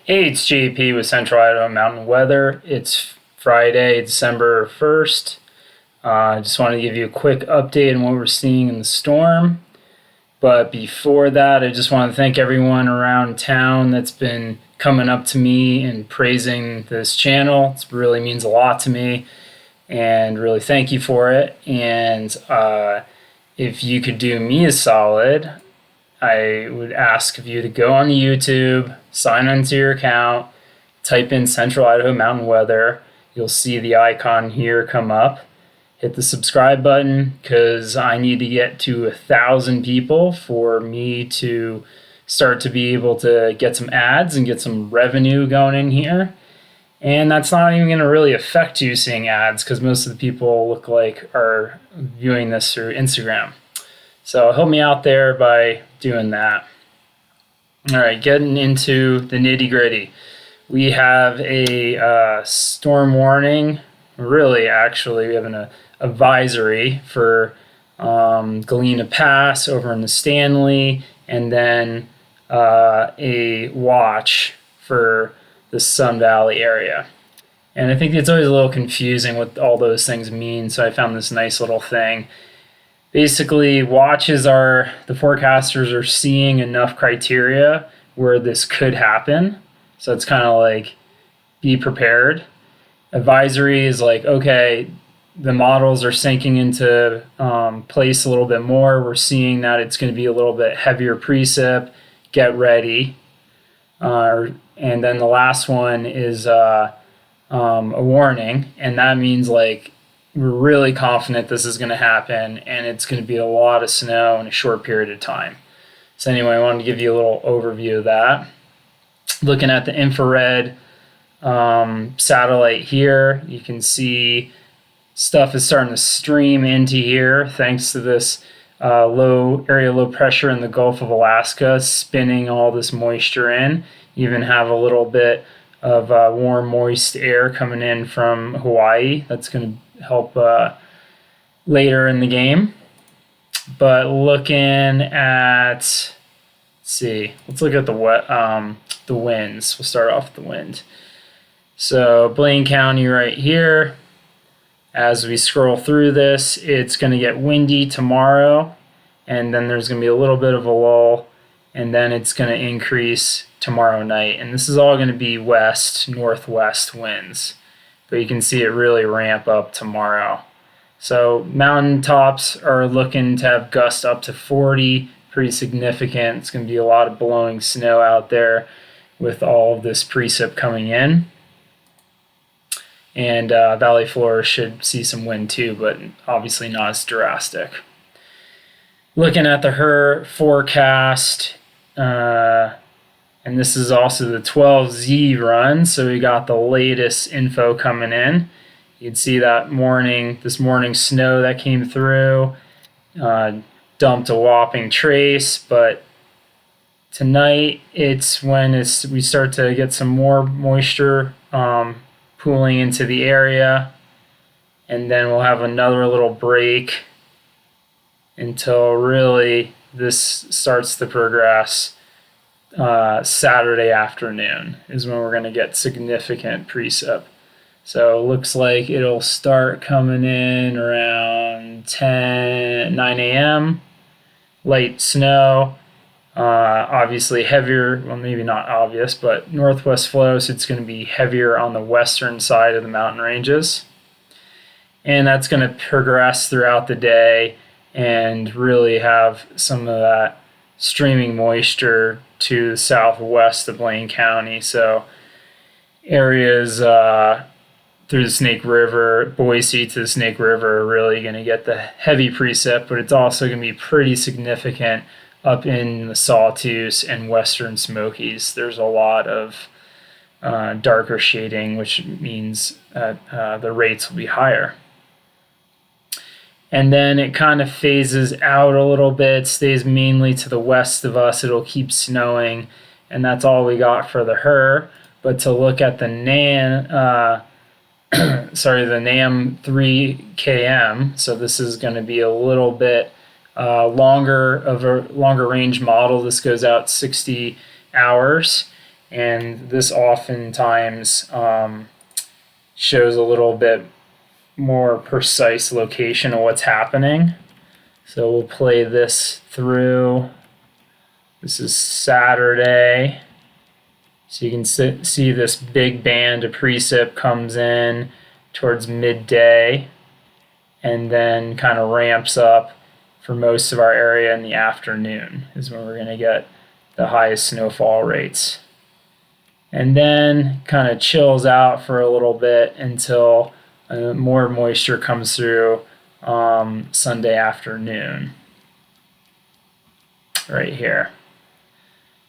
Hey, it's JP with Central Idaho Mountain Weather. It's Friday, December 1st. I just wanted to give you a quick update on what we're seeing in the storm. But before that, I just want to thank everyone around town that's been coming up to me and praising this channel. It really means a lot to me, and really thank you for it. And if you could do me a solid, I would ask of you to go on YouTube, sign into your account, type in Central Idaho Mountain Weather. You'll see the icon here come up. Hit the subscribe button because I need to get to 1,000 people for me to start to be able to get some ads and get some revenue going in here. And that's not even going to really affect you seeing ads because most of the people look like are viewing this through Instagram. So help me out there by doing that. All right, getting into the nitty gritty. We have a storm warning. Really, actually, we have an advisory for Galena Pass over in the Stanley, and then a watch for the Sun Valley area. And I think it's always a little confusing what all those things mean, so I found this nice little thing. Basically, watches are, the forecasters are seeing enough criteria where this could happen. So it's kind of like, be prepared. Advisory is like, okay, the models are sinking into place a little bit more. We're seeing that it's going to be a little bit heavier precip. Get ready. And then the last one is a warning, and that means like, we're really confident this is going to happen, and it's going to be a lot of snow in a short period of time. So anyway, I wanted to give you a little overview of that. Looking at the infrared satellite here, you can see stuff is starting to stream into here thanks to this low pressure in the Gulf of Alaska spinning all this moisture in. You even have a little bit of warm, moist air coming in from Hawaii. That's going to help later in the game. But looking at, let's look at the winds. We'll start off with the wind. So Blaine County right here. As we scroll through this, it's going to get windy tomorrow, and then there's going to be a little bit of a lull, and then it's going to increase tomorrow night. And this is all going to be west, northwest winds. But you can see it really ramp up tomorrow. So mountaintops are looking to have gusts up to 40, pretty significant. It's going to be a lot of blowing snow out there with all of this precip coming in. And Valley Floor should see some wind too, but obviously not as drastic. Looking at the HRRR forecast, and this is also the 12Z run, so we got the latest info coming in. You can see that this morning snow that came through, dumped a whopping trace, but tonight it's when we start to get some more moisture pooling into the area, and then we'll have another little break until really this starts to progress. Saturday afternoon is when we're going to get significant precip. So it looks like it'll start coming in around 9 a.m. Light snow, obviously heavier, well maybe not obvious, but northwest flow, so it's going to be heavier on the western side of the mountain ranges. And that's going to progress throughout the day and really have some of that streaming moisture to the southwest of Blaine County. So areas through the Snake River, Boise to the Snake River are really going to get the heavy precip, but it's also going to be pretty significant up in the Sawtooth and western Smokies. There's a lot of darker shading, which means the rates will be higher. And then it kind of phases out a little bit, stays mainly to the west of us. It'll keep snowing, and that's all we got for the HRRR. But to look at the the NAM 3KM, so this is going to be a little bit longer range model. This goes out 60 hours, and this oftentimes shows a little bit more precise location of what's happening. So we'll play this through. This is Saturday. So you can see this big band of precip comes in towards midday and then kind of ramps up for most of our area in the afternoon is when we're going to get the highest snowfall rates. And then kind of chills out for a little bit until more moisture comes through Sunday afternoon right here.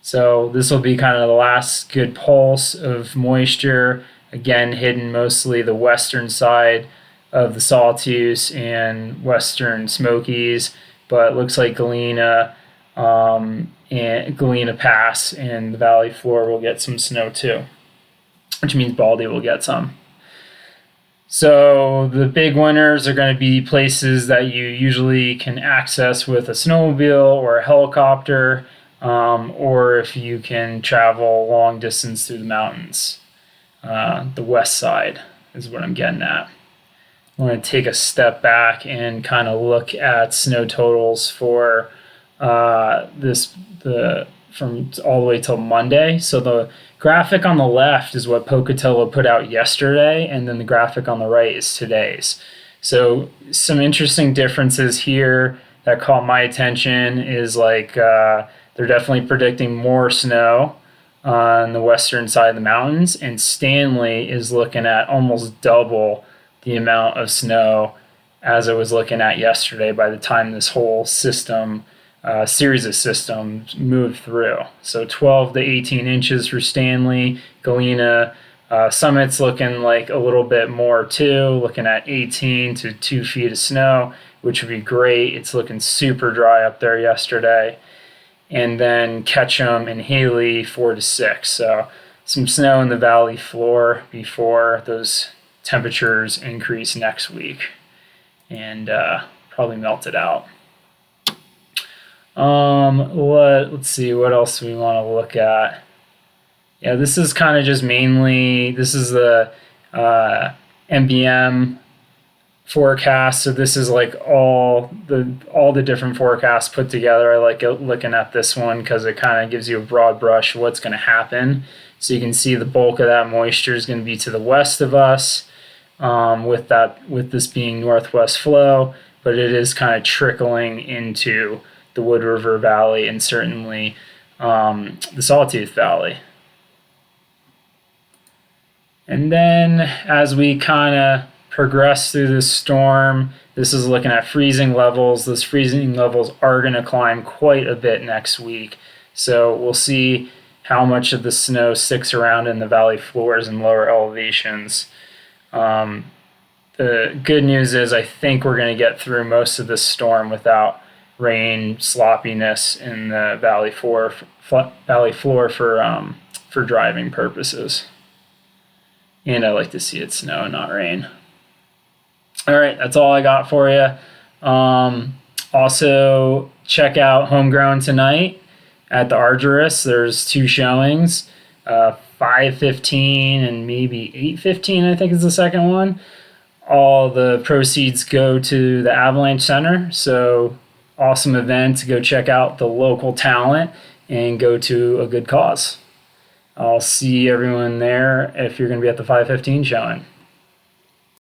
So this will be kind of the last good pulse of moisture, again hidden mostly the western side of the Sawtooth and western Smokies, but it looks like Galena and Galena Pass and the valley floor will get some snow too, which means Baldy will get some. So the big winners are going to be places that you usually can access with a snowmobile or a helicopter, or if you can travel long distance through the mountains. The west side is what I'm getting at. I want to take a step back and kind of look at snow totals for from all the way till Monday. So the graphic on the left is what Pocatello put out yesterday, and then the graphic on the right is today's. So some interesting differences here that caught my attention is like they're definitely predicting more snow on the western side of the mountains, and Stanley is looking at almost double the amount of snow as I was looking at yesterday by the time this whole system series of systems moved through. So 12 to 18 inches for Stanley. Galena Summit's looking like a little bit more too, looking at 18 to 2 feet of snow, which would be great. It's looking super dry up there yesterday. And then Ketchum and Haley 4 to 6. So some snow in the valley floor before those temperatures increase next week and probably melt it out. Let's see, what else we want to look at. Yeah, this is kind of just mainly, this is the MBM forecast. So this is like all the different forecasts put together. I like looking at this one because it kind of gives you a broad brush of what's going to happen. So you can see the bulk of that moisture is going to be to the west of us, with this being northwest flow, but it is kind of trickling into the Wood River Valley and certainly the Sawtooth Valley. And then as we kind of progress through this storm, this is looking at freezing levels. Those freezing levels are going to climb quite a bit next week. So we'll see how much of the snow sticks around in the valley floors and lower elevations. The good news is I think we're going to get through most of this storm without rain sloppiness in the valley floor for driving purposes. And I like to see it snow and not rain. All right, that's all I got for you. Also, check out Homegrown tonight at the Argyris. There's 2 showings, 5:15 and maybe 8:15, I think is the second one. All the proceeds go to the Avalanche Center. So awesome event to go check out the local talent and go to a good cause. I'll see everyone there if you're going to be at the 5:15 showing.